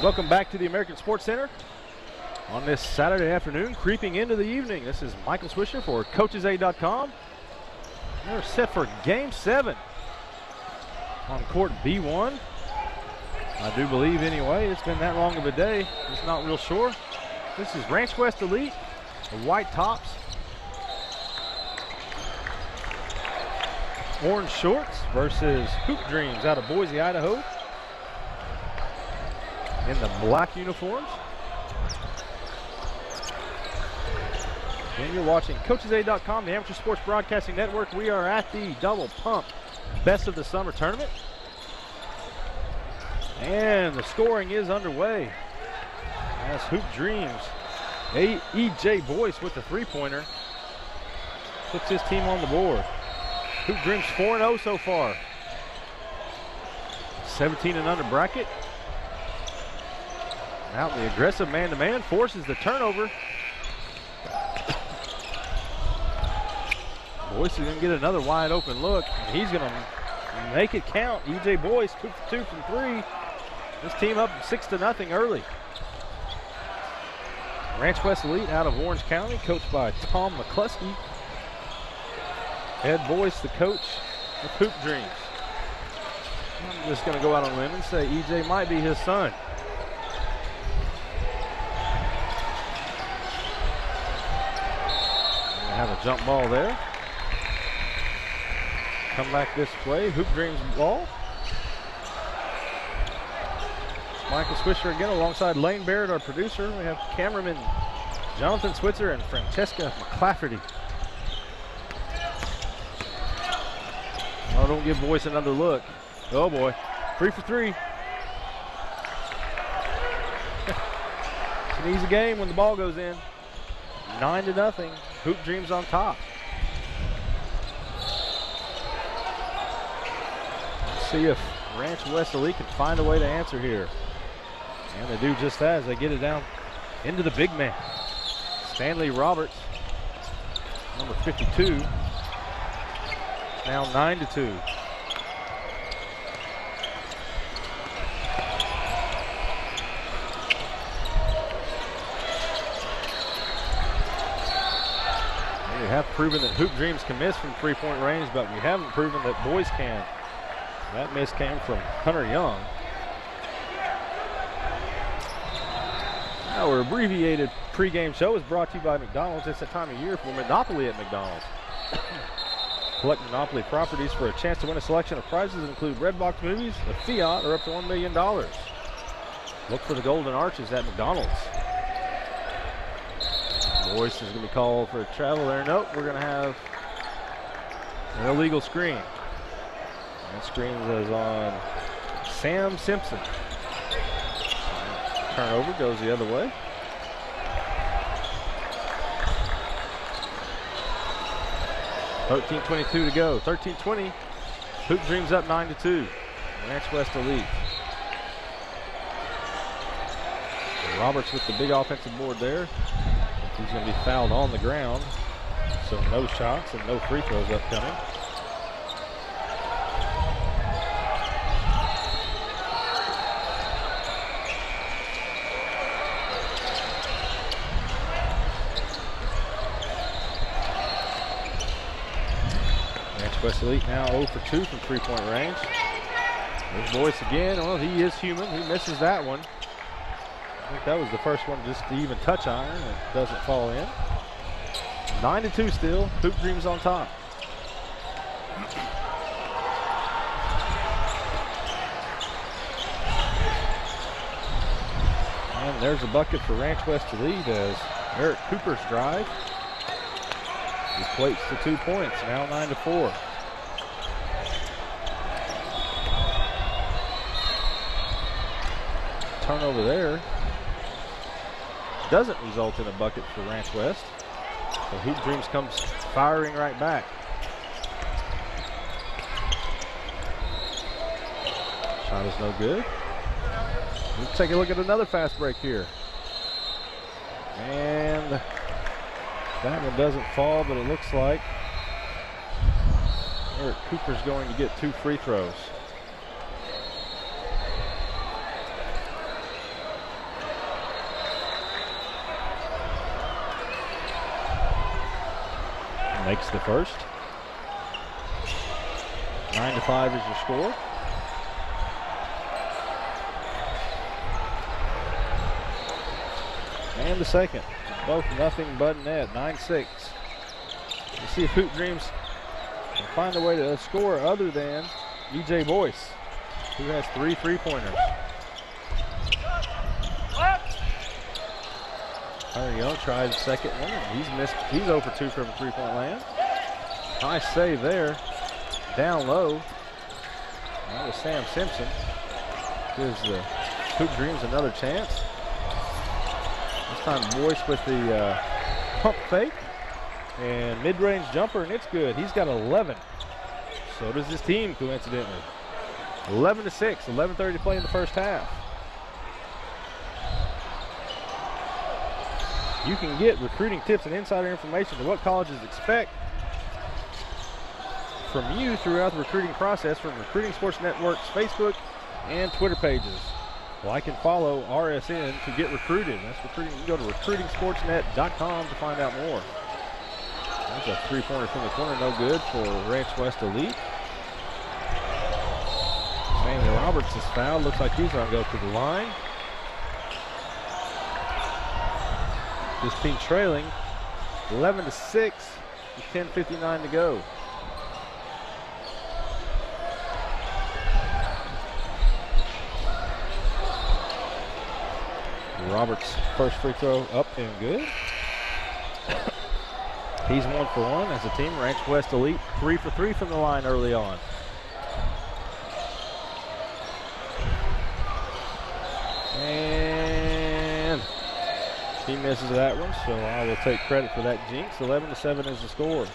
Welcome back to the American Sports Center on this Saturday afternoon, creeping into the evening. This is Michael Swisher for CoachesAid.com. They're set for Game 7 on court B1. I do believe anyway. It's been that long of a day. Just not real sure. This is Ranch West Elite, the white tops, orange shorts versus Hoop Dreams out of Boise, Idaho, in the black uniforms. And you're watching CoachesAid.com, the Amateur Sports Broadcasting Network. We are at the Double Pump Best of the Summer Tournament. And the scoring is underway as Hoop Dreams, E.J. Boise with the three-pointer, puts his team on the board. Hoop Dreams 4-0 so far. 17 and under bracket. Out the aggressive man-to-man, forces the turnover. Boise is going to get another wide open look, and he's going to make it count. E.J. Boise 2 from 3. This team up 6-0 early. Ranch West Elite out of Orange County, coached by Tom McCluskey. Ed Boyce, the coach of Hoop Dreams. I'm just going to go out on a limb and say E.J. might be his son. They have a jump ball there. Come back this way, Hoop Dreams ball. Michael Swisher again alongside Lane Barrett, our producer. We have cameraman Jonathan Switzer and Francesca McClafferty. Oh, don't give Boyce another look. Oh boy, 3 for 3. It's an easy game when the ball goes in. 9-0, Hoop Dreams on top. Let's see if Ranch West Elite can find a way to answer here. And they do just that as they get it down into the big man. Stanley Roberts, number 52. Now 9-2. We have proven that Hoop Dreams can miss from three-point range, but we haven't proven that Boys can. That miss came from Hunter Young. Our abbreviated pregame show is brought to you by McDonald's. It's that time of year for Monopoly at McDonald's. Collect Monopoly properties for a chance to win a selection of prizes that include red box movies, a Fiat, or up to $1 million. Look for the Golden Arches at McDonald's. Boyce is going to be called for a travel there. Nope, we're going to have an illegal screen. That screen is on Sam Simpson. Turnover goes the other way. .13:22 to go. 13:20. Hoop Dreams up 9-2. Ranch West Elite. Roberts with the big offensive board there. He's going to be fouled on the ground. So no shots and no free throws upcoming. West Elite now 0 for 2 from three-point range. There's Boyce again. Well, he is human. He misses that one. I think that was the first one just to even touch iron. It doesn't fall in. 9-2 still. Hoop Dreams on top. And there's a bucket for Ranch West Elite as Eric Cooper's drive equates to 2 points. Now 9-4. Turnover there doesn't result in a bucket for Ranch West. So Hoop Dreams comes firing right back. Shot is no good. Let's take a look at another fast break here. And that one doesn't fall, but it looks like Eric Cooper's going to get 2 free throws. Makes the first. 9-5 is your score. And the second. Both nothing but net. 9-6. Let's see if Hoop Dreams can find a way to score other than E.J. Boise, who has 3 3-pointers. Hunter Young tried the second one, and he's missed. He's 0 for 2 from three-point land. Nice save there. Down low. That was Sam Simpson. Gives the Hoop Dreams another chance. This time Boyce with the pump fake and mid-range jumper, and it's good. He's got 11. So does his team, coincidentally. 11-6, 11:30 to play in the first half. You can get recruiting tips and insider information to what colleges expect from you throughout the recruiting process from Recruiting Sports Network's Facebook and Twitter pages. Like and follow RSN to get recruited. That's recruiting. You can go to recruitingsportsnet.com to find out more. That's a 3-pointer from the corner, no good for Ranch West Elite. Samuel Roberts is fouled. Looks like he's going to go to the line. This team trailing 11-6 with 10:59 to go. Roberts' first free throw up and good. He's 1 for 1 as a team. Ranch West Elite 3 for 3 from the line early on. And he misses that one, so I will take credit for that jinx. 11-7 is the score.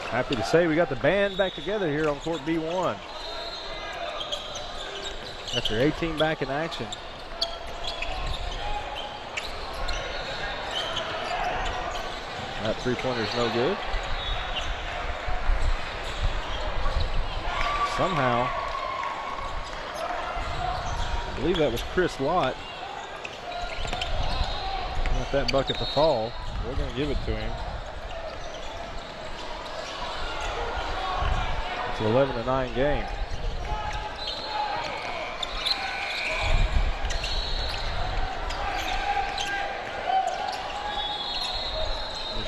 Happy to say we got the band back together here on court B1. After 18 back in action. That 3-pointer is no good. Somehow, I believe that was Chris Lott. Want that bucket to fall. We're going to give it to him. It's an 11-9 game.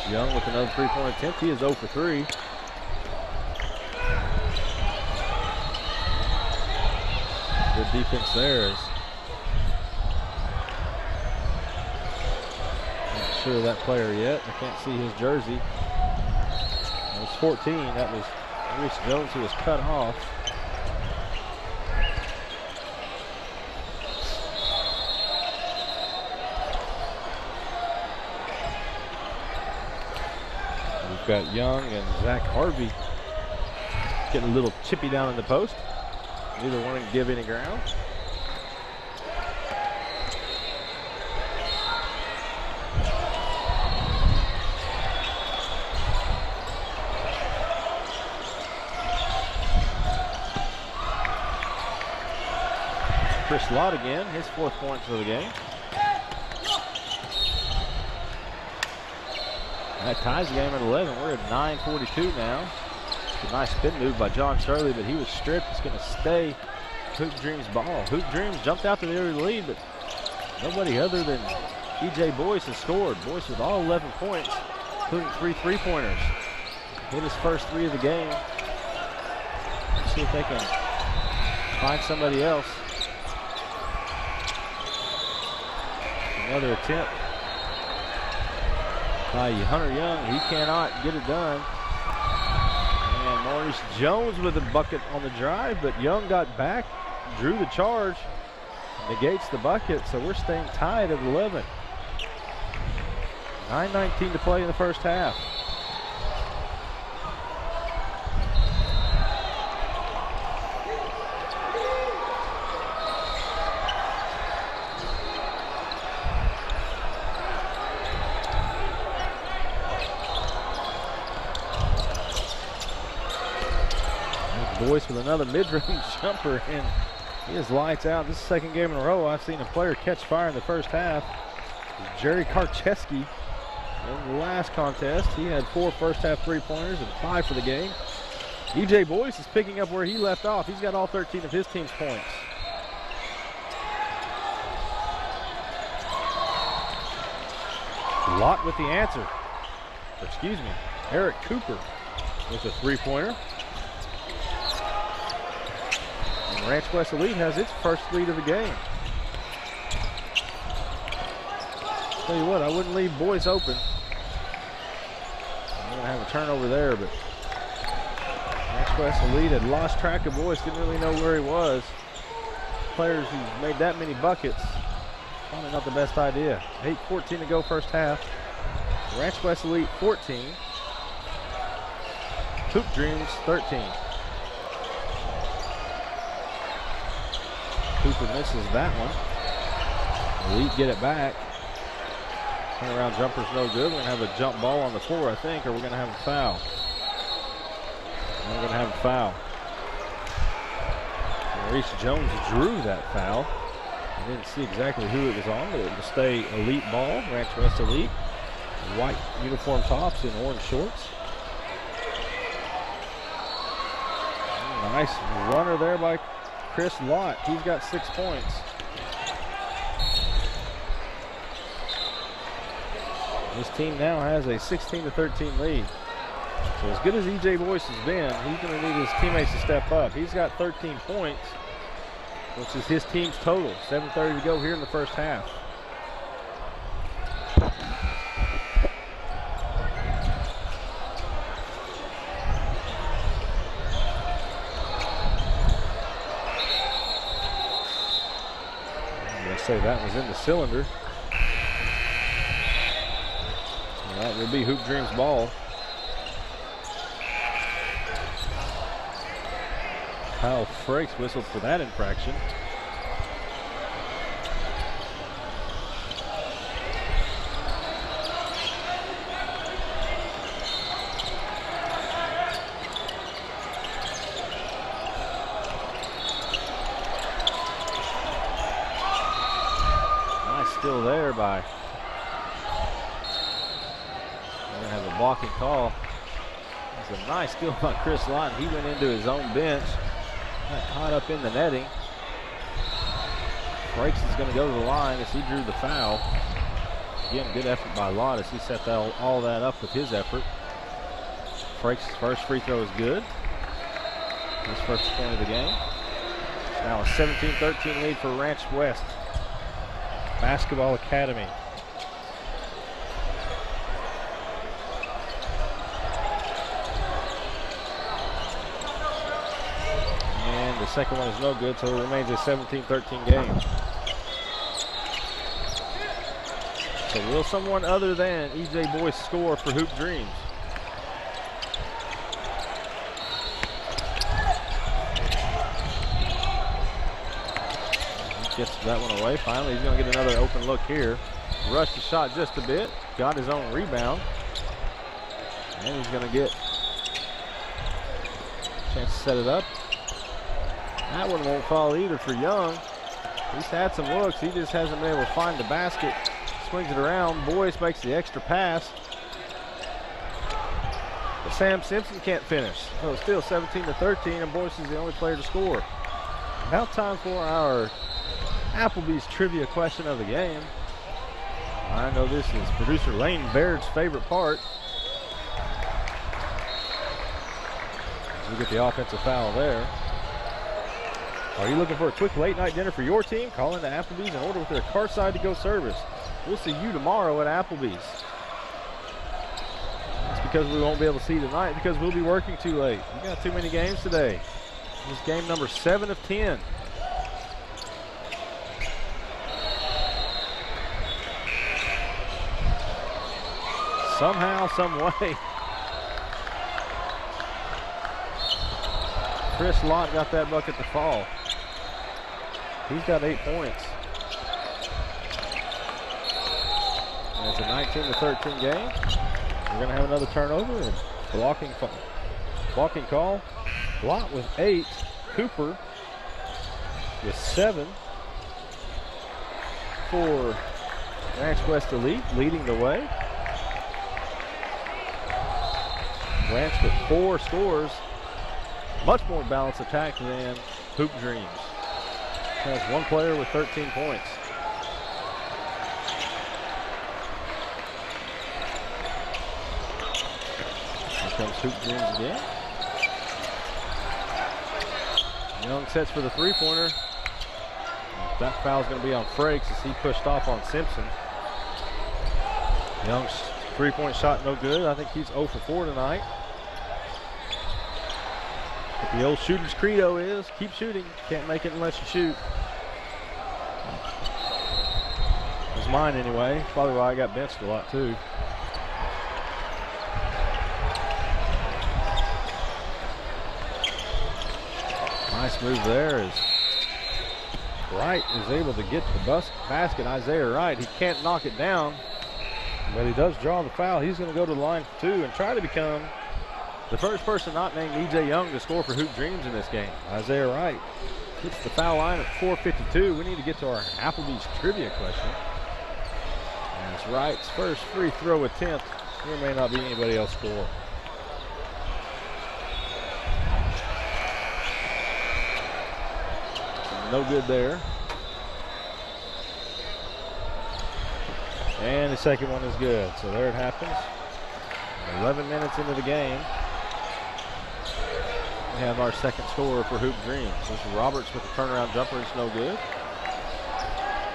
Young with another 3-point attempt. He is 0 for 3. Good defense there. Not sure of that player yet. I can't see his jersey. It was 14. That was Reese Jones who was cut off. Got Young and Zach Harvey getting a little chippy down in the post. Neither one can give any ground. Chris Lott again, his 4th point for the game. That ties the game at 11. We're at 9:42 now. It's a nice spin move by John Shirley, but he was stripped. It's going to stay Hoop Dreams ball. Hoop Dreams jumped out to the early lead, but nobody other than E.J. Boyce has scored. Boyce with all 11 points, including 3 3-pointers. Hit his first 3 of the game. Let's see if they can find somebody else. Another attempt by Hunter Young. He cannot get it done. And Maurice Jones with a bucket on the drive, but Young got back, drew the charge, negates the bucket, so we're staying tied at 11. 9:19 to play in the first half. Boyce with another mid-range jumper, and he is lights out. This is the second game in a row I've seen a player catch fire in the first half. Jerry Karcheski in the last contest. He had 4 first-half three-pointers and 5 for the game. E.J. Boise is picking up where he left off. He's got all 13 of his team's points. Lott with the answer. Excuse me, Eric Cooper with a three-pointer. And Ranch West Elite has its first lead of the game. Tell you what, I wouldn't leave Boyce open. I'm going to have a turnover there, but Ranch West Elite had lost track of Boyce, didn't really know where he was. Players who made that many buckets, probably not the best idea. 8:14 to go first half. Ranch West Elite 14. Hoop Dreams 13. Cooper misses that one. Elite get it back. Turnaround jumper's no good. We're going to have a jump ball on the floor, I think, or we're going to have a foul. We're going to have a foul. Maurice Jones drew that foul. I didn't see exactly who it was on, but it will stay Elite ball, Ranch West Elite. White uniform tops and orange shorts. Nice runner there by Chris Lott. He's got 6 points. This team now has a 16-13 lead. So as good as E.J. Boyce has been, he's going to need his teammates to step up. He's got 13 points, which is his team's total. 7:30 to go here in the first half. I'm going to say that was in the cylinder. And that will be Hoop Dreams ball. Kyle Frakes whistled for that infraction. Nice steal there by. We're going to have a blocking call. It's a nice steal by Chris Lott. He went into his own bench. Got caught up in the netting. Frakes is going to go to the line as he drew the foul. Again, good effort by Lott as he set all that up with his effort. Frakes' first free throw is good. His first point of the game. It's now a 17-13 lead for Ranch West Basketball Academy. The second one is no good, so it remains a 17-13 game. So will someone other than E.J. Boyce score for Hoop Dreams? He gets that one away. Finally, he's going to get another open look here. Rushed the shot just a bit. Got his own rebound. And he's going to get a chance to set it up. That one won't fall either for Young. He's had some looks. He just hasn't been able to find the basket. Swings it around. Boyce makes the extra pass. But Sam Simpson can't finish. So it's still 17-13, and Boyce is the only player to score. About time for our Applebee's trivia question of the game. I know this is producer Lane Baird's favorite part. We get the offensive foul there. Are you looking for a quick late-night dinner for your team? Call into Applebee's and order with their car-side to-go service. We'll see you tomorrow at Applebee's. That's because we won't be able to see you tonight because we'll be working too late. We got too many games today. This is game number 7 of 10. Somehow, some way. Chris Lott got that bucket to fall. He's got 8 points. And it's a 19-13 game. We're going to have another turnover and blocking call. Lott with 8. Cooper with 7 for Ranch West Elite leading the way. Ranch with 4 scores. Much more balanced attack than Hoop Dreams. Has 1 player with 13 points. Here comes Hoop Dreams again. Young sets for the 3-pointer. That foul's going to be on Frakes as he pushed off on Simpson. Young's 3-point shot no good. I think he's 0 for 4 tonight. But the old shooter's credo is keep shooting. Can't make it unless you shoot. It's mine anyway. Probably why I got benched a lot too. Nice move there as Wright is able to get to the basket. Isaiah Wright, he can't knock it down, but he does draw the foul. He's going to go to the line for 2 and try to become the first person not named E.J. Young to score for Hoop Dreams in this game. Isaiah Wright hits the foul line at 4:52. We need to get to our Applebee's trivia question. And it's Wright's first free throw attempt. There may not be anybody else score. No good there. And the second one is good. So there it happens. 11 minutes into the game. We have our second scorer for Hoop Dreams. This is Roberts with a turnaround jumper. It's no good.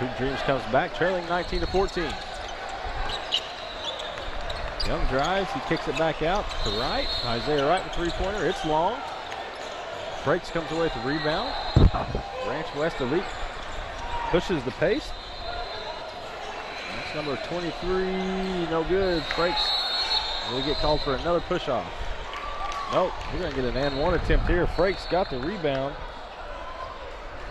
Hoop Dreams comes back trailing 19-14. Young drives. He kicks it back out to Wright. Isaiah Wright with 3-pointer. It's long. Frakes comes away with the rebound. Ranch West Elite pushes the pace. That's number 23, no good. Frakes will get called for another push-off. Nope, we're going to get an and 1 attempt here. Frakes got the rebound.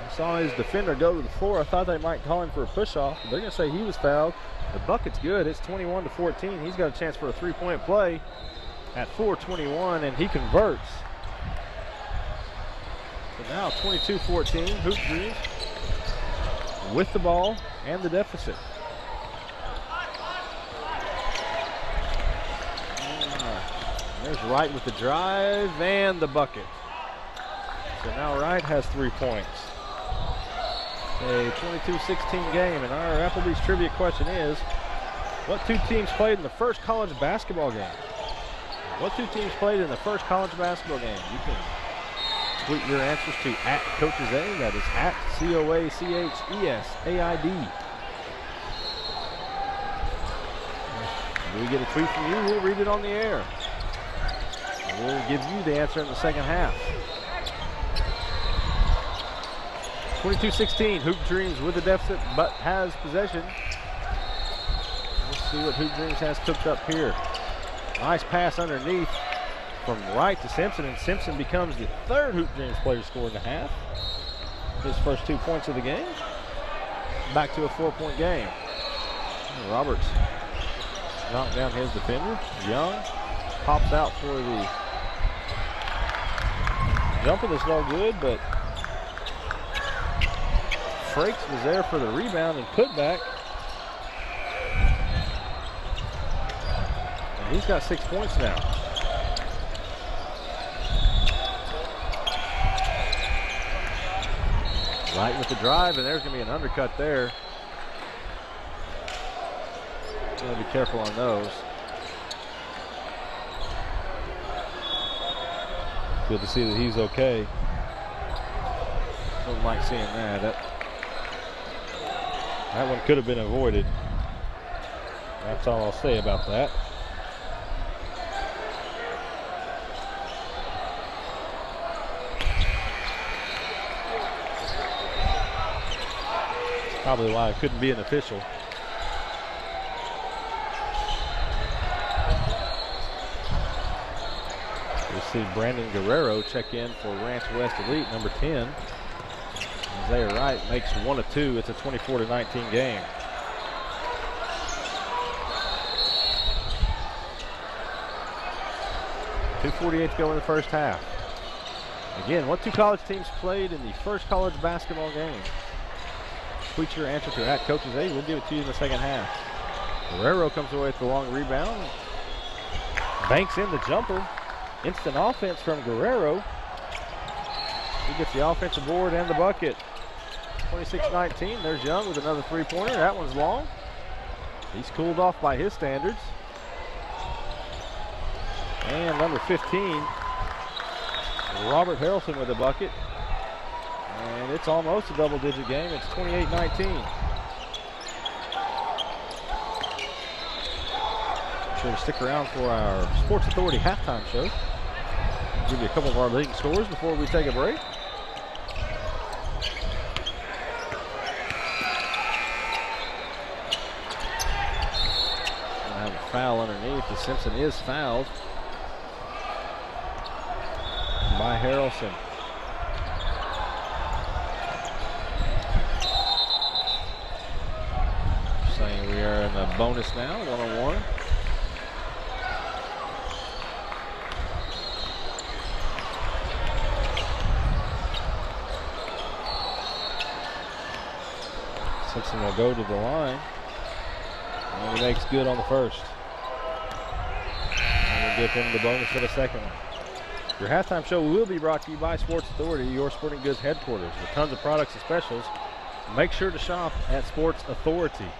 I saw his defender go to the floor. I thought they might call him for a push-off. They're going to say he was fouled. The bucket's good. It's 21-14. He's got a chance for a 3-point play at 4:21, and he converts. So now 22-14, Hoop Dreams with the ball and the deficit. There's Wright with the drive and the bucket. So now Wright has 3 points. A 22-16 game, and our Applebee's trivia question is, what 2 teams played in the first college basketball game? What 2 teams played in the first college basketball game? You can tweet your answers to @CoachesA. That is @CoachesAid. When we get a tweet from you, we'll read it on the air. And we'll give you the answer in the second half. 22-16, Hoop Dreams with the deficit, but has possession. Let's see what Hoop Dreams has cooked up here. Nice pass underneath from Wright to Simpson, and Simpson becomes the 3rd Hoop Dreams player to score in the half. His first 2 points of the game. Back to a 4-point game. And Roberts knocked down his defender. Young pops out for the jumper that's no good, but Frakes was there for the rebound and put back. And he's got 6 points now. Wright with the drive, and there's going to be an undercut there. Got to be careful on those. Good to see that he's okay. Don't like seeing that. That one could have been avoided. That's all I'll say about that. Probably why it couldn't be an official. We see Brandon Guerrero check in for Ranch West Elite, number 10. Isaiah Wright makes 1 of 2. It's a 24-19 game. .248 to go in the first half. Again, what 2 college teams played in the first college basketball game? tweet your answer to @Coaches A. We'll give it to you in the second half. Guerrero comes away with the long rebound. Banks in the jumper. Instant offense from Guerrero. He gets the offensive board and the bucket. 26-19. There's Young with another three-pointer. That one's long. He's cooled off by his standards. And number 15, Robert Harrelson with a bucket. And it's almost a double-digit game. It's 28-19. Be sure to stick around for our Sports Authority halftime show. Give you a couple of our leading scores before we take a break. We'll have a foul underneath. The Simpson is fouled by Harrelson. Saying we are in the bonus now, 1-on-1. Simpson will go to the line. And he makes good on the first. And we'll give him the bonus for the second one. Your halftime show will be brought to you by Sports Authority, your sporting goods headquarters. With tons of products and specials, make sure to shop at Sports Authority.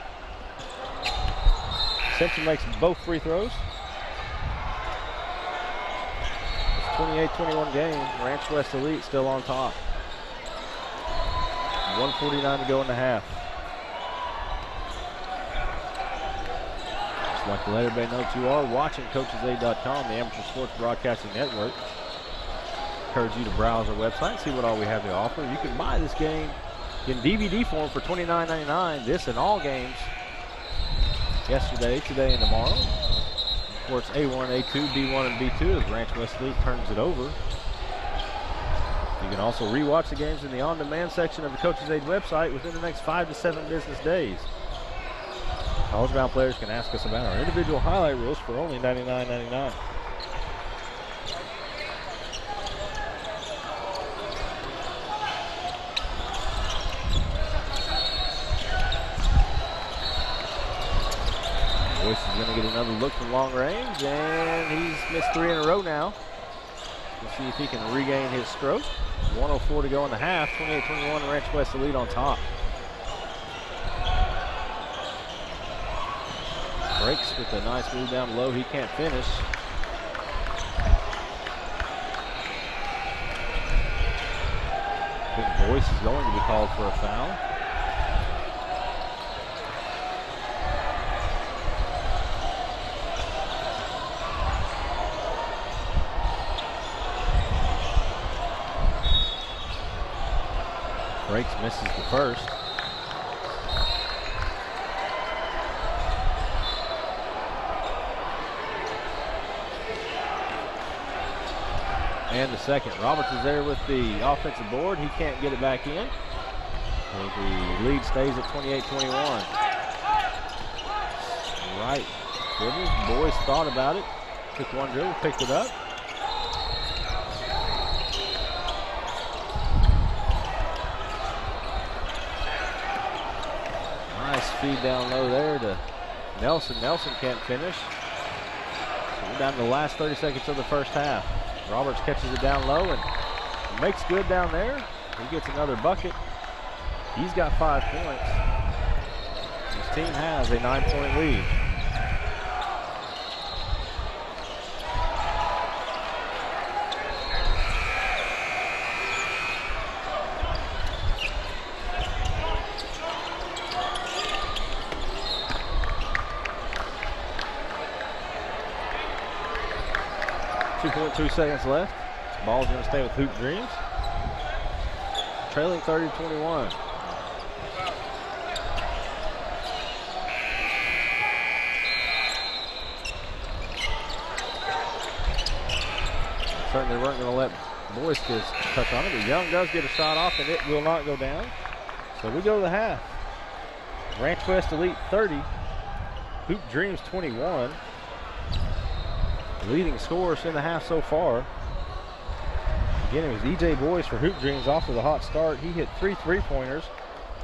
Simpson makes both free throws. It's 28-21 game. Ranch West Elite still on top. 1:49 to go in the half. Just like to let everybody know that you are watching CoachesA.com, the amateur sports broadcasting network. Encourage you to browse our website and see what all we have to offer. You can buy this game in DVD form for $29.99. This and all games yesterday, today, and tomorrow. Of course, A1, A2, B1, and B2 as Ranch West Elite turns it over. You can also rewatch the games in the on-demand section of the Coaches Aid website within the next 5 to 7 business days. College-bound players can ask us about our individual highlight reels for only $99.99. Boise is going to get another look from long range, and he's missed 3 in a row now. We'll see if he can regain his stroke. 1:04 to go in the half. 28-21, Ranch West Elite on top. Breaks with a nice move down low. He can't finish. I think Boise is going to be called for a foul. Breaks, misses the first. And the second. Roberts is there with the offensive board. He can't get it back in. So the lead stays at 28-21. Right. Dribble. Boys thought about it. Took one dribble, picked it up. Nice feed down low there to Nelson. Nelson can't finish. So we're down to the last 30 seconds of the first half. Roberts catches it down low and makes good down there. He gets another bucket. He's got 5 points. His team has a 9-point lead. .2 seconds left. Ball's going to stay with Hoop Dreams. Trailing 30-21. Certainly weren't going to let Boise touch on it, but Young does get a shot off, and it will not go down. So we go to the half. Ranch West Elite 30, Hoop Dreams 21. Leading scorers in the half so far. Again, it was E.J. Boyce for Hoop Dreams off to the hot start. He hit 3 3-pointers.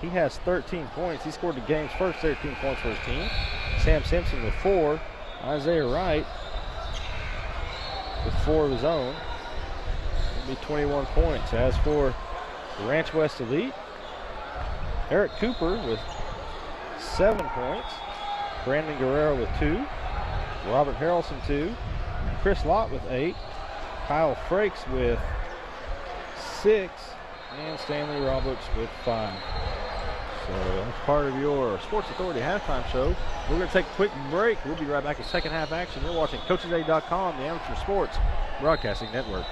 He has 13 points. He scored the game's first 13 points for his team. Sam Simpson with 4. Isaiah Wright with 4 of his own. It'll be 21 points. As for the Ranch West Elite, Eric Cooper with 7 points. Brandon Guerrero with 2. Robert Harrelson 2. Chris Lott with 8. Kyle Frakes with 6. And Stanley Roberts with 5. So that's part of your Sports Authority halftime show. We're going to take a quick break. We'll be right back with second half action. You're watching CoachesAid.com, the Amateur Sports Broadcasting Network.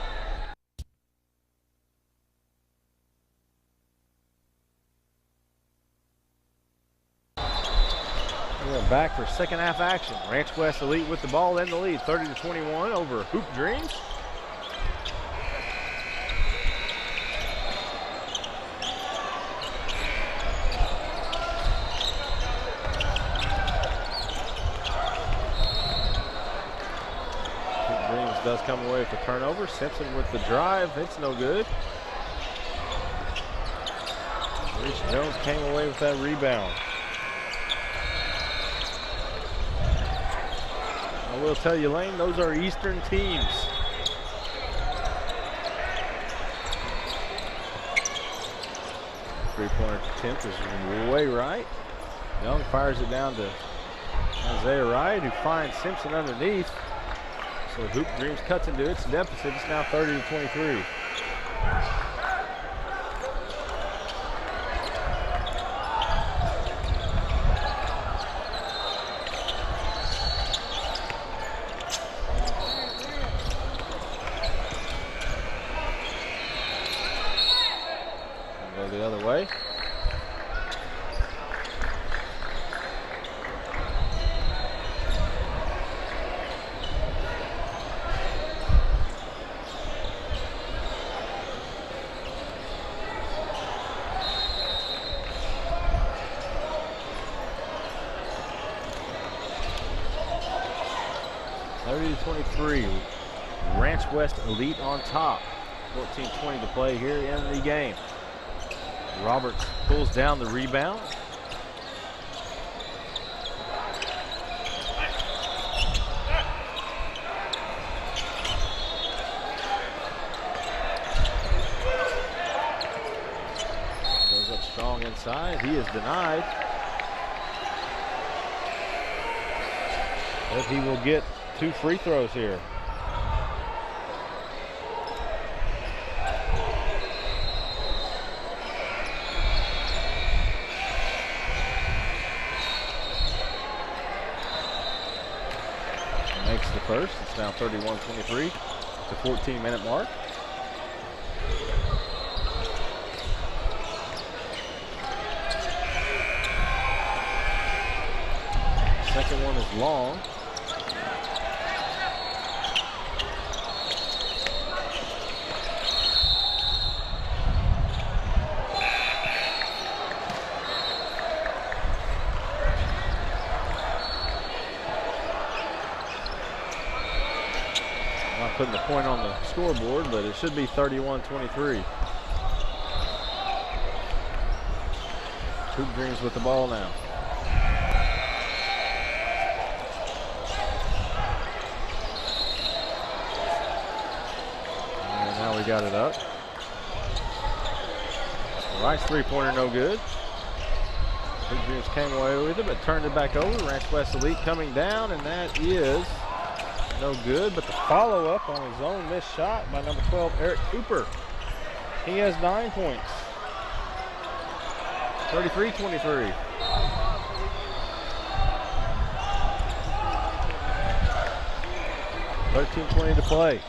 We're back for second half action. Ranch West Elite with the ball in the lead, 30-21 over Hoop Dreams. Hoop Dreams does come away with the turnover. Simpson with the drive. It's no good. Reese Jones came away with that rebound. I will tell you, Lane, those are Eastern teams. Three-pointer attempt is way right. Young fires it down to Isaiah Wright, who finds Simpson underneath. So Hoop Dreams cuts into its deficit. It's now 30-23. The other way. Ranch West Elite on top. 14:20 to play here in the game. Roberts pulls down the rebound. Goes up strong inside. He is denied. But he will get 2 free throws here. Makes the first. It's now 31-23. The 14-minute mark. Second one is long. Putting the point on the scoreboard, but it should be 31-23. Hoop Dreams with the ball now. And now we got it up. Wright's three-pointer no good. Hoop Dreams came away with it, but turned it back over. Ranch West Elite coming down, and that is no good, but the follow-up on his own missed shot by number 12, Eric Cooper. He has 9 points. 33-23. $13:20 to play.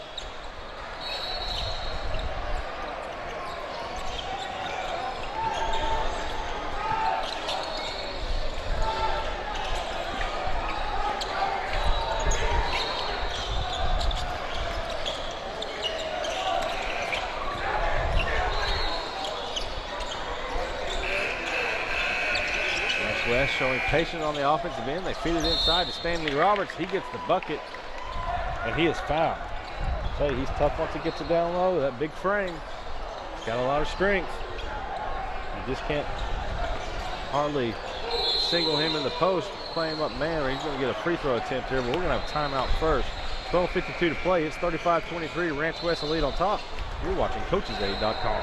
West showing patience on the offensive end. They feed it inside to Stanley Roberts. He gets the bucket, and he is fouled. I tell you, he's tough once he gets it down low. That big frame, he's got a lot of strength. You just can't hardly single him in the post, play him up man, or he's going to get a free throw attempt here, but we're going to have a timeout first. 12:52 to play. It's 35-23. Ranch West the lead on top. You're watching CoachesAid.com.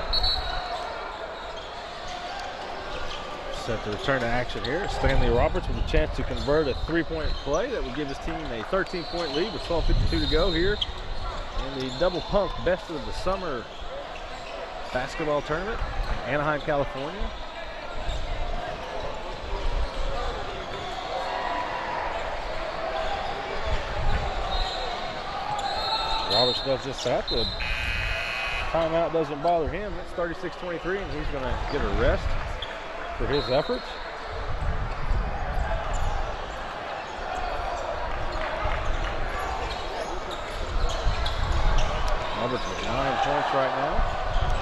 Set to return to action here. Stanley Roberts with a chance to convert a three-point play that would give his team a 13-point lead with 12:52 to go here in the double punk best of the summer basketball tournament in Anaheim, California. Roberts does just that. The timeout doesn't bother him. It's 36-23, and he's going to get a rest for his efforts. Roberts with 9 points right now.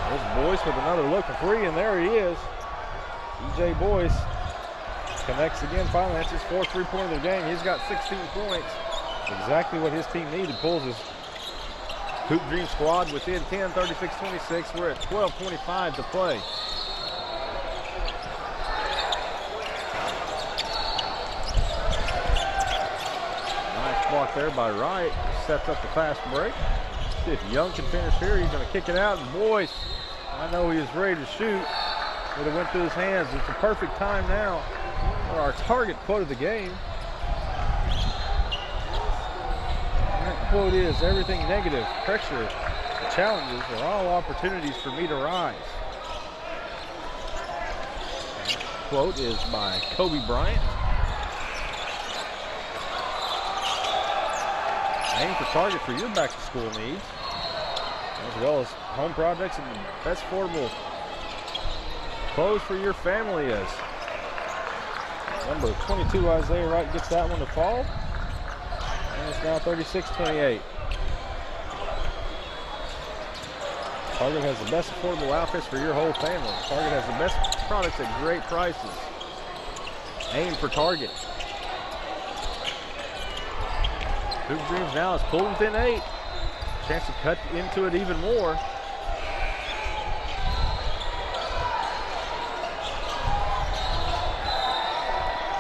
There's Boyce with another look for three, and there he is. E.J. Boyce connects again finally. That's his 4th three-pointer of the game. He's got 16 points. Exactly what his team needed. Pulls his Hoop Dream squad within 10, 36-26. We're at 12:25 to play. Nice block there by Wright. Sets up the fast break. See if Young can finish here. He's going to kick it out. And Boyce, I know he is ready to shoot, but it went through his hands. It's a perfect time now for our target quote of the game. That quote is, everything negative, pressure, challenges are all opportunities for me to rise. That quote is by Kobe Bryant. Aim for target for your back-to-school needs, as well as home projects and the best affordable clothes for your family is. Number 22, Isaiah Wright, gets that one to fall. And it's now 36-28. Target has the best affordable outfits for your whole family. Target has the best products at great prices. Aim for Target. Hoop Dreams now is pulled within 8. Chance to cut into it even more.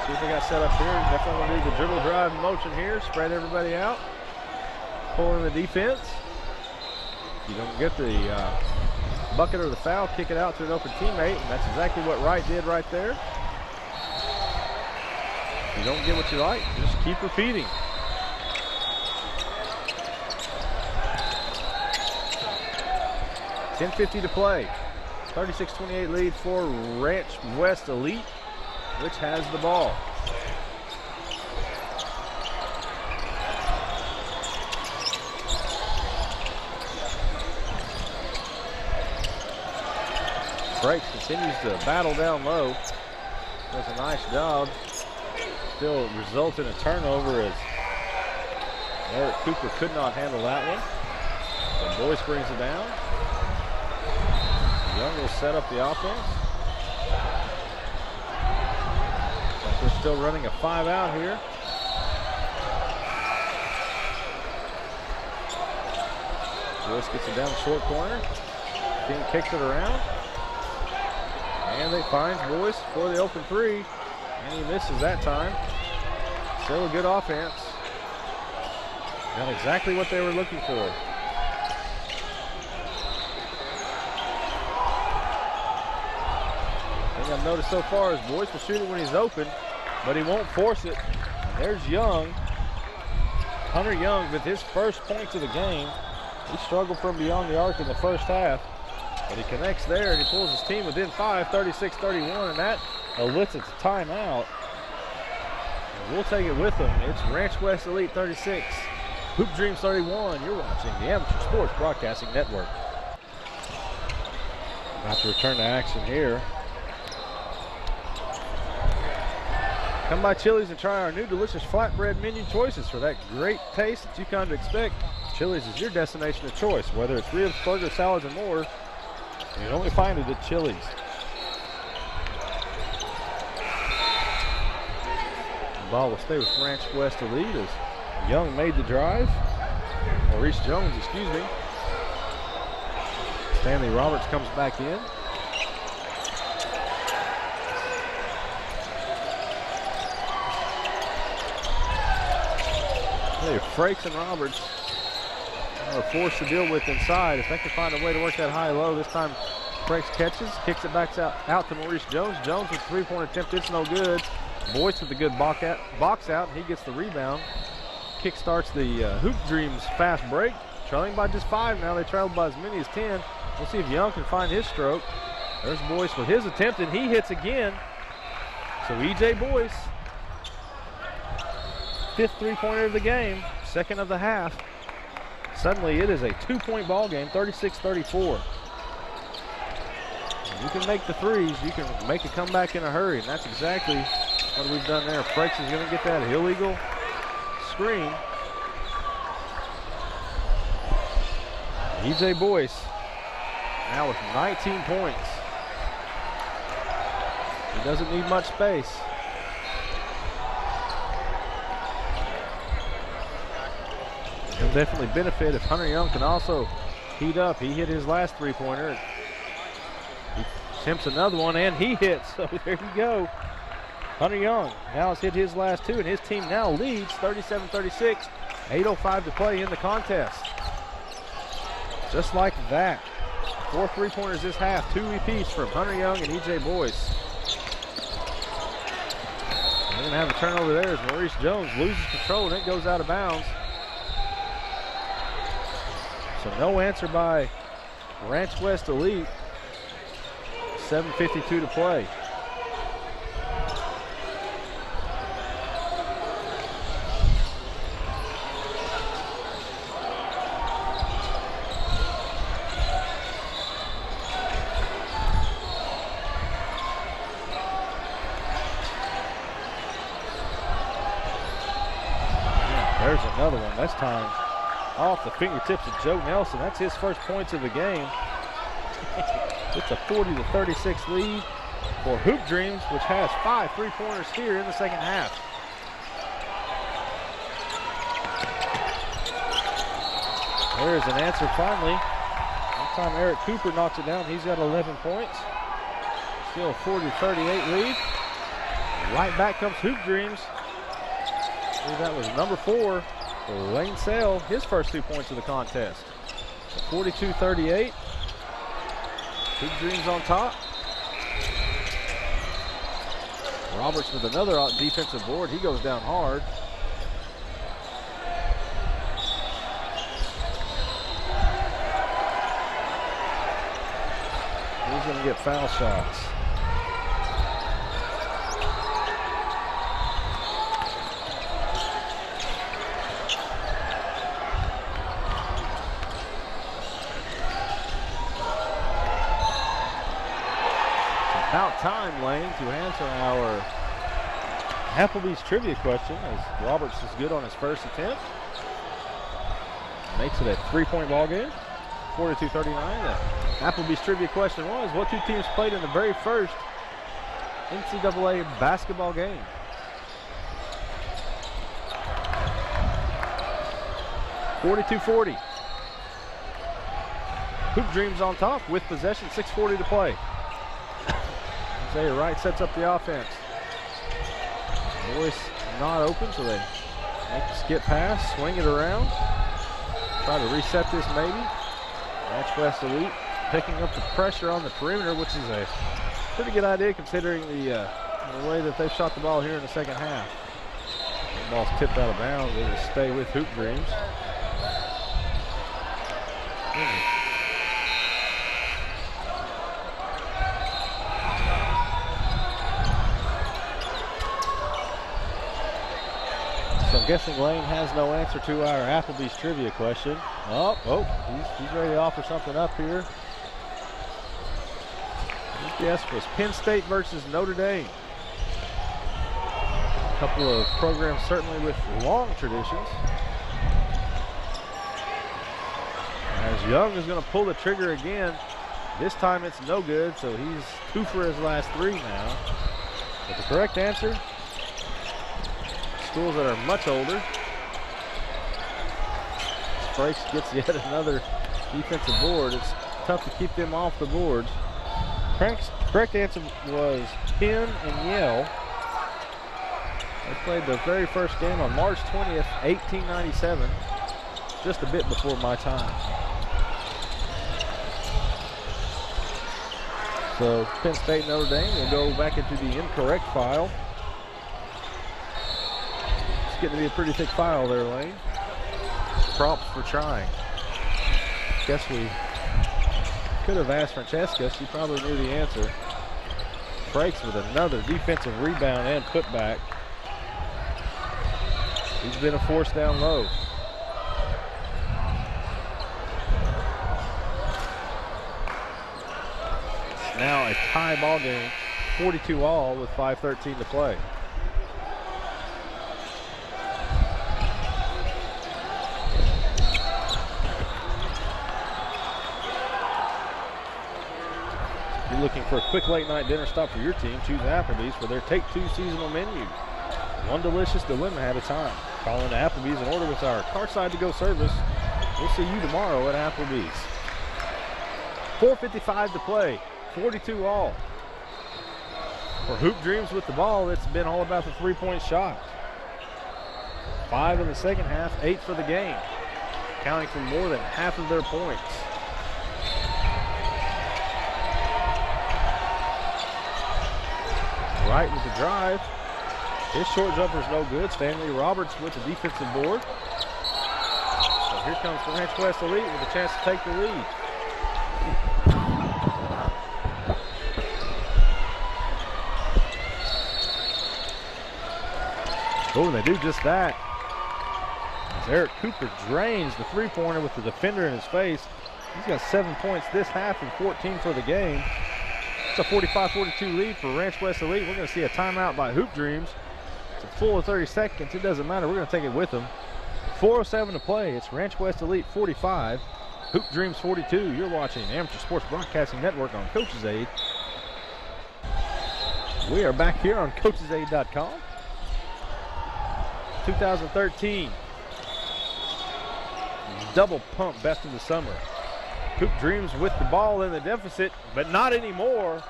See what they got set up here. Definitely going to do the dribble drive motion here. Spread everybody out. Pull in the defense. You don't get the bucket or the foul, kick it out to an open teammate, and that's exactly what Wright did right there. If you don't get what you like, just keep repeating. .10:50 to play. 36-28 lead for Ranch West Elite, which has the ball. Breaks continues to battle down low. Does a nice job. Still results in a turnover as Eric Cooper could not handle that one. So Boyce brings it down. Young will set up the offense. Like we're still running a 5 out here. Boyce gets it down the short corner. King kicks it around. And they find Boyce for the open three. And he misses that time. Still a good offense. Got exactly what they were looking for. Thing I've noticed so far is Boyce will shoot it when he's open, but he won't force it. And there's Young. Hunter Young with his first points of the game. He struggled from beyond the arc in the first half, but he connects there and he pulls his team within 5, 36-31, and that elicits a timeout. And we'll take it with them. It's Ranch West Elite 36, Hoop Dreams 31. You're watching the Amateur Sports Broadcasting Network. About to return to action here. Come by Chili's and try our new delicious flatbread menu choices. For that great taste that you come to expect, Chili's is your destination of choice. Whether it's ribs, burgers, salads, and more, you can only find it at Chili's. The ball will stay with Ranch West Elite as Young made the drive. Maurice Jones, excuse me. Stanley Roberts comes back in. Really, Frakes and Roberts are forced to deal with inside. If they can find a way to work that high-low, this time Frakes catches, kicks it back out to Maurice Jones. Jones with a three-point attempt, it's no good. Boyce with a good box out, and he gets the rebound. Kick starts the Hoop Dreams fast break. Trailing by just 5 now. They trailed by as many as 10. We'll see if Young can find his stroke. There's Boyce with his attempt, and he hits again. So E.J. Boyce, 5th three-pointer of the game, 2nd of the half. Suddenly it is a 2-point ball game, 36-34. You can make the threes. You can make a comeback in a hurry, and that's exactly what we've done there. Frakes is going to get that illegal screen. E.J. Boyce now with 19 points. He doesn't need much space. He'll definitely benefit if Hunter Young can also heat up. He hit his last three-pointer. He attempts another one, and he hits. So there you go. Hunter Young now has hit his last 2, and his team now leads 37-36. 8:05 to play in the contest. Just like that. 4 three-pointers this half, 2 apiece from Hunter Young and E.J. Boyce. They're going to have a turnover there as Maurice Jones loses control, and it goes out of bounds. So no answer by Ranch West Elite. 7:52 to play. There's another one. That's time off the fingertips of Joe Nelson. That's his first points of the game. It's a 40-36 lead for Hoop Dreams, which has 5 three-pointers here in the second half. There's an answer finally. One time Eric Cooper knocks it down. He's got 11 points. Still a 40-38 lead. Right back comes Hoop Dreams. That was number 4 for Lane Sale, his first 2 points of the contest. 42-38. Hoop Dreams on top. Roberts with another defensive board. He goes down hard. He's going to get foul shots. About time, Lane, to answer our Applebee's trivia question, as Roberts is good on his first attempt. Makes it a 3-point ball game, 42-39. The Applebee's trivia question was, what 2 teams played in the very first NCAA basketball game? .40. Hoop Dreams on top with possession, 6:40 to play. Isaiah Wright sets up the offense. Boyce not open, so they make the skip pass, swing it around. Try to reset this maybe. Ranch West Elite picking up the pressure on the perimeter, which is a pretty good idea considering the way that they've shot the ball here in the second half. The ball's tipped out of bounds. It'll stay with Hoop Dreams. So I'm guessing Lane has no answer to our Applebee's trivia question. He's ready to offer something up here. His guess was Penn State versus Notre Dame. A couple of programs certainly with long traditions. As Young is going to pull the trigger again. This time it's no good, so he's 2 for his last 3 now. But the correct answer, schools that are much older. Frakes gets yet another defensive board. It's tough to keep them off the boards. Correct answer was Penn and Yale. They played the very first game on March 20th, 1897, just a bit before my time. So Penn State Notre Dame will go back into the incorrect file. It's getting to be a pretty thick file there, Lane. Props for trying. Guess we could have asked Francesca. She probably knew the answer. Frakes with another defensive rebound and putback. He's been a force down low. It's now a tie ball game, 42-all with 5:13 to play. If you're looking for a quick late night dinner stop for your team, choose Applebee's for their Take Two seasonal menu. One delicious dilemma at a time. Call into Applebee's and order with our Carside to Go service. We'll see you tomorrow at Applebee's. 4:55 to play, 42-all. For Hoop Dreams with the ball, it's been all about the three-point shot. 5 in the second half, 8 for the game, accounting for more than half of their points. Wright with the drive. His short jumper's no good. Stanley Roberts with the defensive board. So here comes Ranch West Elite with a chance to take the lead. Oh, and they do just that. As Eric Cooper drains the three-pointer with the defender in his face. He's got 7 points this half and 14 for the game. It's a 45-42 lead for Ranch West Elite. We're going to see a timeout by Hoop Dreams. It's a full of 30 seconds. It doesn't matter. We're going to take it with them. 4:07 to play. It's Ranch West Elite 45, Hoop Dreams 42. You're watching Amateur Sports Broadcasting Network on Coach's Aid. We are back here on coachesaid.com. 2013 double pump best of the summer. Hoop Dreams with the ball in the deficit, but not anymore.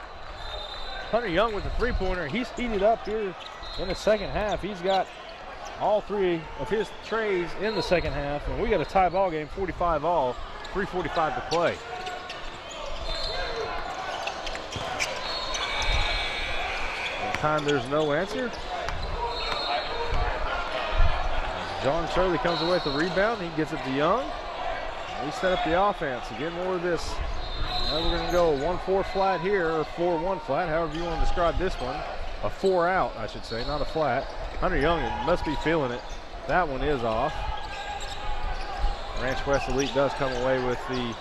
Hunter Young with the three-pointer. He's heated up here in the second half. He's got all 3 of his trays in the second half, and we got a tie ball game, 45-all, 3:45 to play. That time there's no answer. John Shirley comes away with the rebound. He gets it to Young. We set up the offense. Again, more of this. Now we're going to go 1-4 flat here, or 4-1 flat, however you want to describe this one. A 4 out, I should say, not a flat. Hunter Young must be feeling it. That one is off. Ranch West Elite does come away with the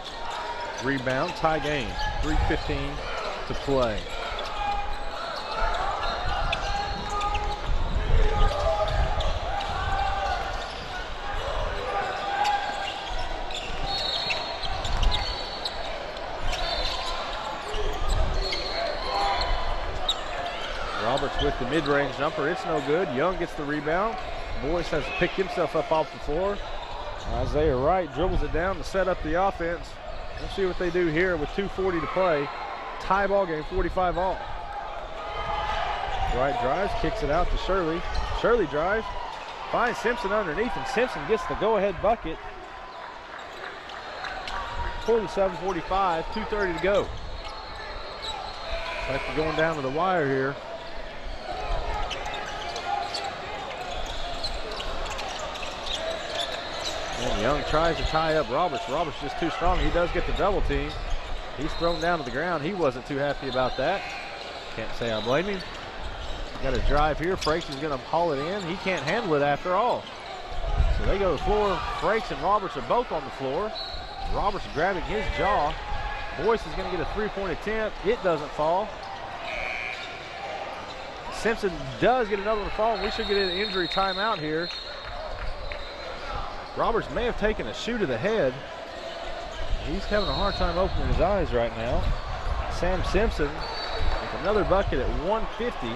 rebound. Tie game, 3:15 to play. Roberts with the mid-range jumper. It's no good. Young gets the rebound. Boyce has to pick himself up off the floor. Isaiah Wright dribbles it down to set up the offense. We'll see what they do here with 2:40 to play. Tie ball game, 45-all. Wright drives, kicks it out to Shirley. Shirley drives, finds Simpson underneath, and Simpson gets the go-ahead bucket. 47-45, 2:30 to go. Looks like we're going down to the wire here. And Young tries to tie up Roberts. Roberts just too strong. He does get the double team. He's thrown down to the ground. He wasn't too happy about that. Can't say I blame him. Got a drive here. Frakes is going to haul it in. He can't handle it after all. So they go to the floor. Frakes and Roberts are both on the floor. Roberts grabbing his jaw. Boyce is going to get a three-point attempt. It doesn't fall. Simpson does get another one to fall. We should get an injury timeout here. Roberts may have taken a shoe to the head. He's having a hard time opening his eyes right now. Sam Simpson with another bucket at 150.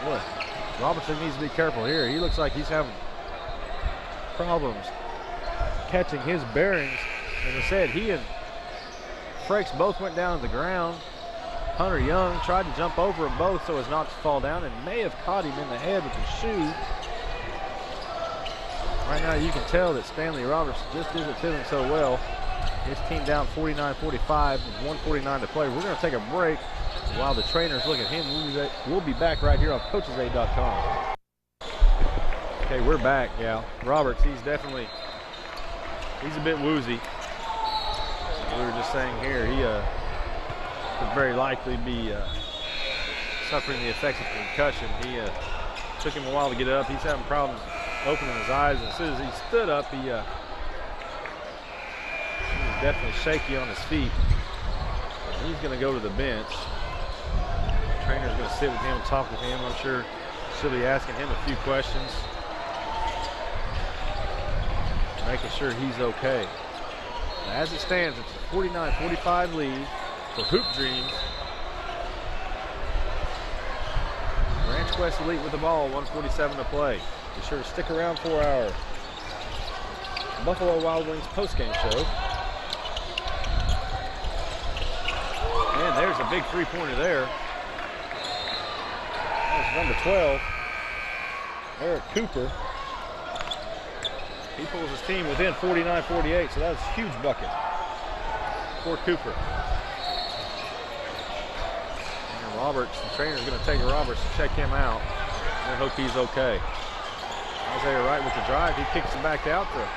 Boy, Robertson needs to be careful here. He looks like he's having problems catching his bearings. As I said, he and Frakes both went down to the ground. Hunter Young tried to jump over them both so as not to fall down and may have caught him in the head with his shoe. Right now you can tell that Stanley Roberts just isn't feeling so well. His team down 49-45 with 1:49 to play. We're going to take a break while the trainers look at him. We'll be back right here on CoachesAid.com. Okay, we're back. Yeah, Roberts, he's a bit woozy. We were just saying here, he could very likely be suffering the effects of concussion. He took him a while to get up. He's having problems opening his eyes. And as soon as he stood up, he was definitely shaky on his feet. He's going to go to the bench. The trainer's going to sit with him and talk with him. I'm sure she'll be asking him a few questions, making sure he's okay. As it stands, it's a 49-45 lead for Hoop Dreams. Ranch West Elite with the ball, 1:47 to play. Be sure to stick around for our Buffalo Wild Wings postgame show. And there's a big three-pointer there. That's number 12, Eric Cooper. He pulls his team within 49-48, so that's a huge bucket for Cooper. And Roberts, the trainer's going to take Roberts to check him out and hope he's okay. Isaiah Wright with the drive. He kicks it back out to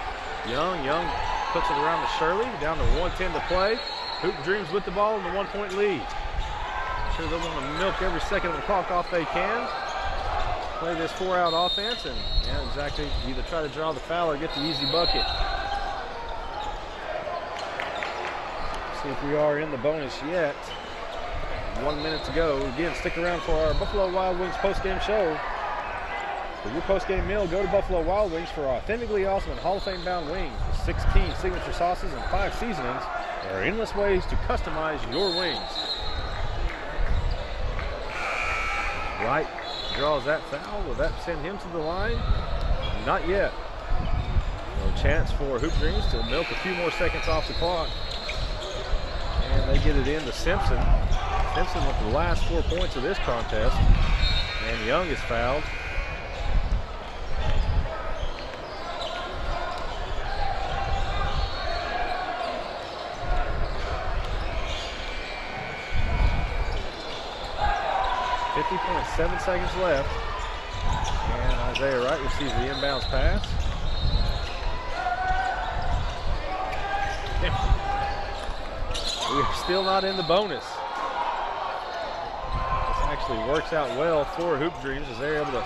Young. Young puts it around to Shirley, down to 1:10 to play. Hoop Dreams with the ball in the 1-point lead. I'm sure they'll want to milk every second of the clock off they can. Play this 4-out offense and, yeah, exactly, either try to draw the foul or get the easy bucket. See if we are in the bonus yet. 1 minute to go. Again, stick around for our Buffalo Wild Wings postgame show. For your postgame meal, go to Buffalo Wild Wings for authentically awesome and Hall of Fame bound wings with 16 signature sauces and 5 seasonings. There are endless ways to customize your wings. Wright draws that foul. Will that send him to the line? Not yet. No chance for Hoop Dreams to milk a few more seconds off the clock. And they get it in to Simpson. Simpson with the last 4 points of this contest. And Young is fouled. .7 seconds left, and Isaiah Wright receives the inbounds pass. We are still not in the bonus. This actually works out well for Hoop Dreams as they're able to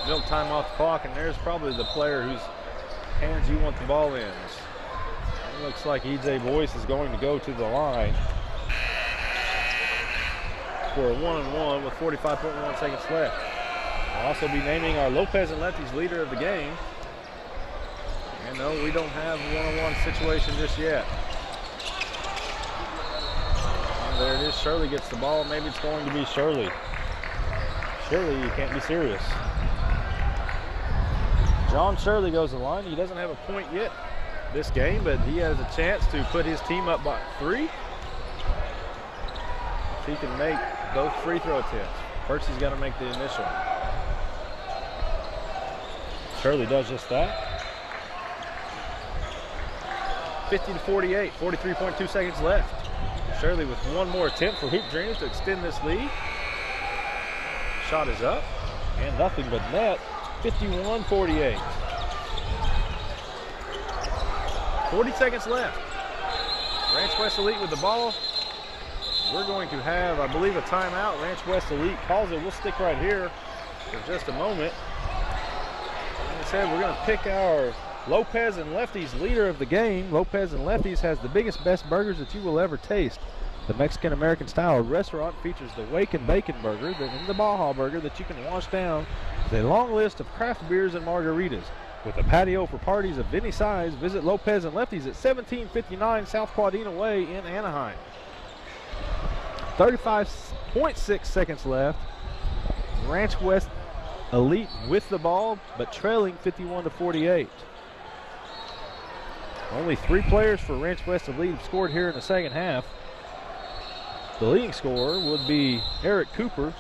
milk time off the clock, and there's probably the player whose hands you want the ball in. It looks like E.J. Boise is going to go to the line for a 1-on-1 with 45.1 seconds left. We'll also be naming our Lopez and Lefties leader of the game. And no, we don't have a one-on-one situation just yet. And there it is. Shirley gets the ball. Maybe it's going to be Shirley. Shirley, you can't be serious. John Shirley goes to the line. He doesn't have a point yet this game, but he has a chance to put his team up by 3. If he can make both free throw attempts. First, he's got to make the initial. Shirley does just that. 50-48, 43.2 seconds left. Shirley with one more attempt for Hoop Dreams to extend this lead. Shot is up, and nothing but net. 51-48. 40 seconds left. Ranch West Elite with the ball. We're going to have, I believe, a timeout. Ranch West Elite calls it. We'll stick right here for just a moment. Like I said, we're going to pick our Lopez and Lefties leader of the game. Lopez and Lefties has the biggest, best burgers that you will ever taste. The Mexican-American style restaurant features the Wake and Bacon burger and the Baja burger that you can wash down with a long list of craft beers and margaritas. With a patio for parties of any size, visit Lopez and Lefties at 1759 South Quadena Way in Anaheim. 35.6 seconds left. Ranch West Elite with the ball, but trailing 51-48. Only 3 players for Ranch West Elite have scored here in the second half. The leading scorer would be Eric Cooper.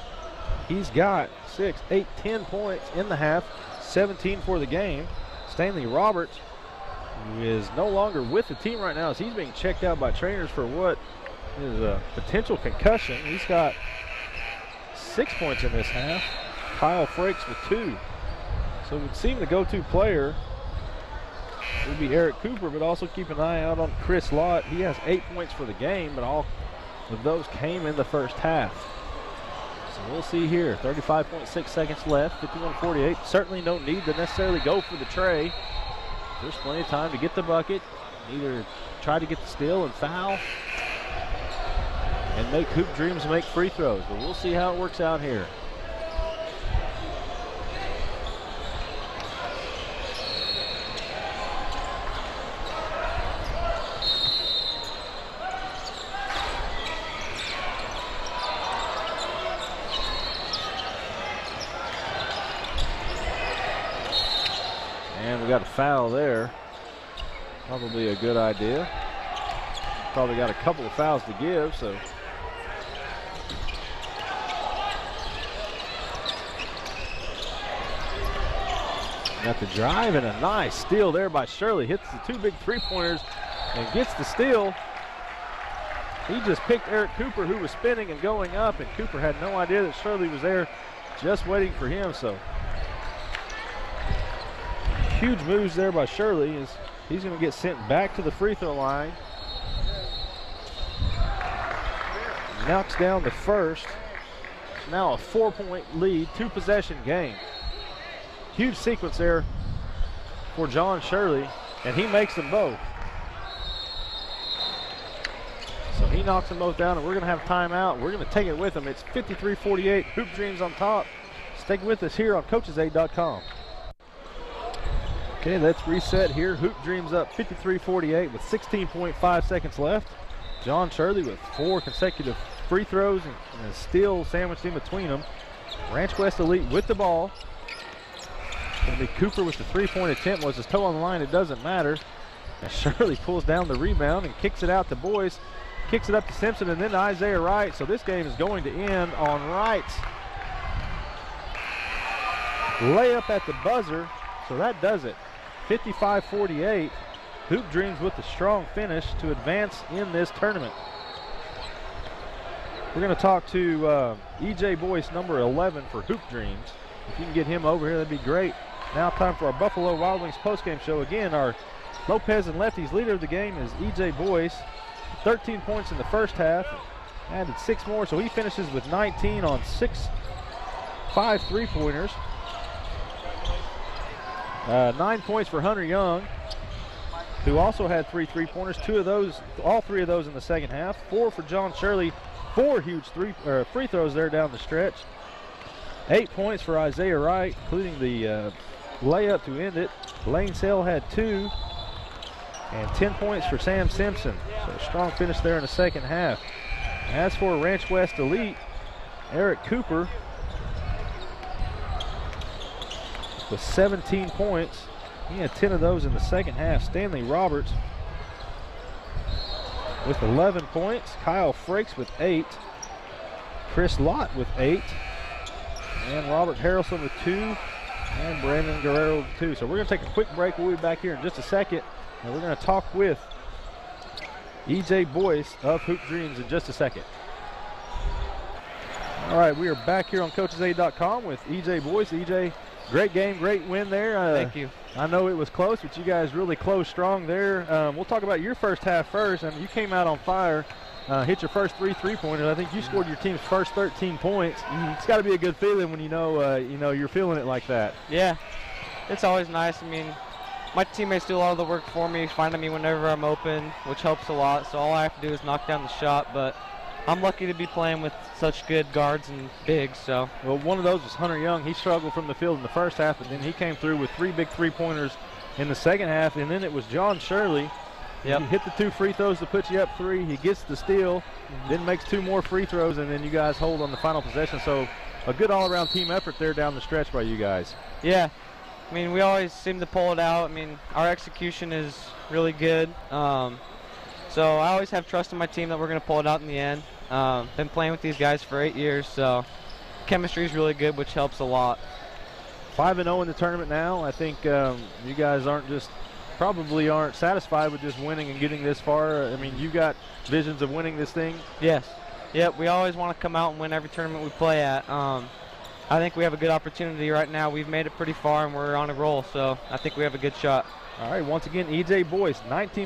He's got 6, 8, 10 points in the half, 17 for the game. Stanley Roberts, who is no longer with the team right now, as he's being checked out by trainers for what is a potential concussion. He's got 6 points in this half. Kyle Frakes with 2. So it would seem the go-to player would be Eric Cooper, but also keep an eye out on Chris Lott. He has 8 points for the game, but all of those came in the first half. So we'll see here. 35.6 seconds left, 51-48. Certainly no need to necessarily go for the tray. There's plenty of time to get the bucket, either try to get the steal and foul, and make Hoop Dreams make free throws. But we'll see how it works out here. And we got a foul there. Probably a good idea. Probably got a couple of fouls to give, so. Got the drive and a nice steal there by Shirley. Hits the 2 big three-pointers and gets the steal. He just picked Eric Cooper, who was spinning and going up, and Cooper had no idea that Shirley was there, just waiting for him. So huge moves there by Shirley, as he's going to get sent back to the free throw line. Knocks down the first. It's now a 4-point lead, 2-possession game. Huge sequence there for John Shirley, and he makes them both. So he knocks them both down, and we're going to have timeout. We're going to take it with him. It's 53-48. Hoop Dreams on top. Stay with us here on CoachesAid.com. Okay, let's reset here. Hoop Dreams up 53-48 with 16.5 seconds left. John Shirley with 4 consecutive free throws and a steal sandwiched in between them. Ranch West Elite with the ball. Going to be Cooper with the 3-point attempt. Was his toe on the line? It doesn't matter. And Shirley pulls down the rebound and kicks it out to Boyce. Kicks it up to Simpson and then to Isaiah Wright. So this game is going to end on Wright's layup at the buzzer. So that does it. 55-48. Hoop Dreams with the strong finish to advance in this tournament. We're going to talk to E.J. Boyce, number 11 for Hoop Dreams. If you can get him over here, that'd be great. Now time for our Buffalo Wild Wings postgame show. Again, our Lopez and Lefties leader of the game is E.J. Boyce. 13 points in the first half, added 6 more, so he finishes with 19 on 5 3-pointers. 9 points for Hunter Young, who also had 3 3-pointers. All 3 of those in the second half. 4 for John Shirley. 4 huge free throws there down the stretch. 8 points for Isaiah Wright, including the layup to end it. Lane Sale had 2. And 10 points for Sam Simpson. So a strong finish there in the second half. As for Ranch West Elite, Eric Cooper with 17 points. He had 10 of those in the second half. Stanley Roberts with 11 points. Kyle Frakes with 8. Chris Lott with 8. And Robert Harrelson with 2. And Brandon Guerrero with 2. So we're going to take a quick break. We'll be back here in just a second. And we're going to talk with E.J. Boyce of Hoop Dreams in just a second. All right, we are back here on CoachesAid.com with E.J. Boyce. E.J., great game, great win there. Thank you. I know it was close, but you guys really closed strong there. We'll talk about your first half first. I mean, you came out on fire, hit your first 3 3-pointers. I think you scored your team's first 13 points. It's got to be a good feeling when you know you're feeling it like that. Yeah, it's always nice. I mean, my teammates do a lot of the work for me, finding me whenever I'm open, which helps a lot. So all I have to do is knock down the shot. But I'm lucky to be playing with such good guards and bigs. So. Well, one of those was Hunter Young. He struggled from the field in the first half, and then he came through with 3 big 3-pointers in the second half. And then it was John Shirley. Yep. He hit the 2 free throws to put you up 3. He gets the steal, then makes 2 more free throws, and then you guys hold on the final possession. So a good all-around team effort there down the stretch by you guys. Yeah. I mean, we always seem to pull it out. I mean, our execution is really good. So I always have trust in my team that we're going to pull it out in the end. Been playing with these guys for 8 years, so chemistry is really good, which helps a lot. 5-0 in the tournament now. I think you guys probably aren't satisfied with just winning and getting this far. I mean, you got visions of winning this thing. Yes. Yep, we always want to come out and win every tournament we play at. I think we have a good opportunity right now. We've made it pretty far and we're on a roll, so I think we have a good shot. All right, once again, E.J. Boyce, 19